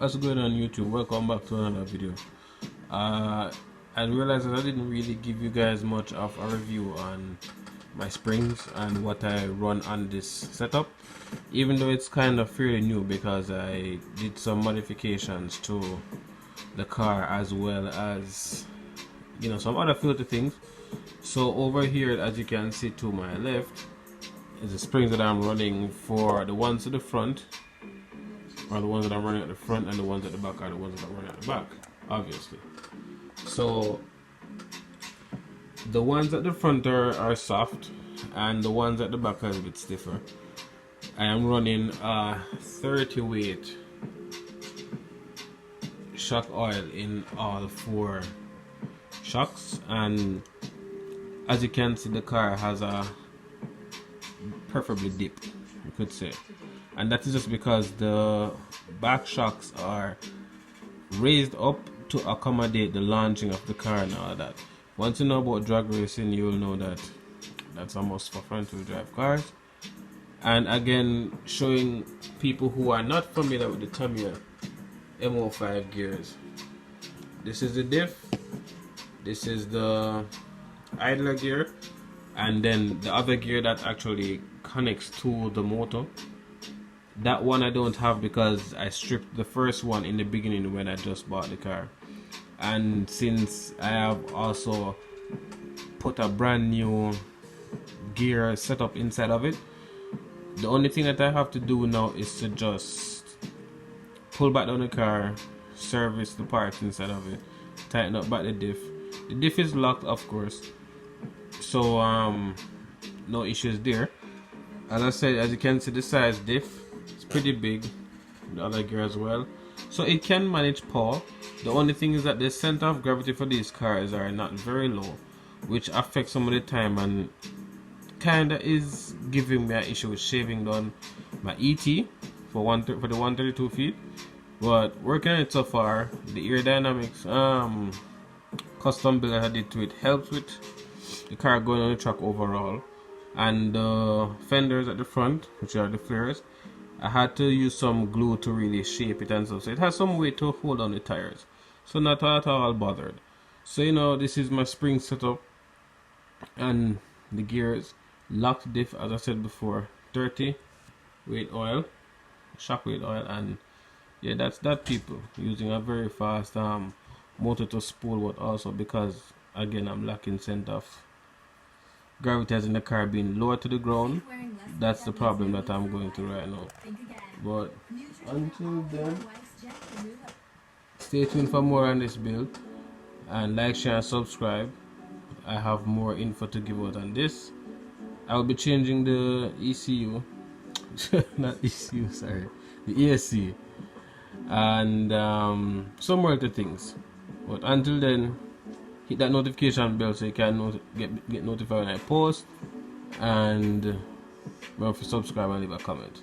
What's going on YouTube? Welcome back to another video. I realized that I didn't really give you guys much of a review on my springs and what I run on this setup, even though it's kind of fairly new because I did some modifications to the car as well as some other filter things. So over here, as you can see to my left, is the springs that I'm running for the ones at the front. Are the ones that I'm running at the front, and the ones at the back are the ones that I'm running at the back, obviously. So the ones at the front are soft, and the ones at the back are a bit stiffer. I am running a 30 weight shock oil in all 4 shocks, and as you can see, the car has a preferably dip, you could say. And that is just because the back shocks are raised up to accommodate the launching of the car and all that. Once you know about drag racing, you'll know that that's a must for front wheel drive cars. And again, showing people who are not familiar with the Tamiya M05 gears. This is the diff, this is the idler gear, and then the other gear that actually connects to the motor. That one I don't have because I stripped the first one in the beginning when I just bought the car. And since I have also put a brand new gear setup inside of it, the only thing that I have to do now is to just pull back down the car, service the parts inside of it, tighten up back the diff. The diff is locked, of course, so no issues there. As I said, as you can see, the size diff, it's pretty big, the other gear as well, so it can manage power. The only thing is that the center of gravity for these cars are not very low, which affects some of the time and kinda is giving me an issue with shaving down my ET for the 132 feet. But working on it so far, the aerodynamics custom build that I did to it helps with the car going on the track overall. And the fenders at the front, which are the flares, I had to use some glue to really shape it and stuff, so it has some way to hold on the tires, so not at all bothered. So this is my spring setup, and the gears, locked diff, as I said before, 30 weight oil, shock weight oil, and yeah, that's that, people. Using a very fast motor to spool, but also because again I'm lacking center of gravity as in the car being lower to the ground. That's the problem that I'm going through right now. But until then, stay tuned for more on this build, and like, share, and subscribe. I have more info to give out on this. I will be changing the ECU not ECU, sorry, the ESC, and some more other things. But until then, hit that notification bell so you can get notified when I post, and remember to subscribe and leave a comment.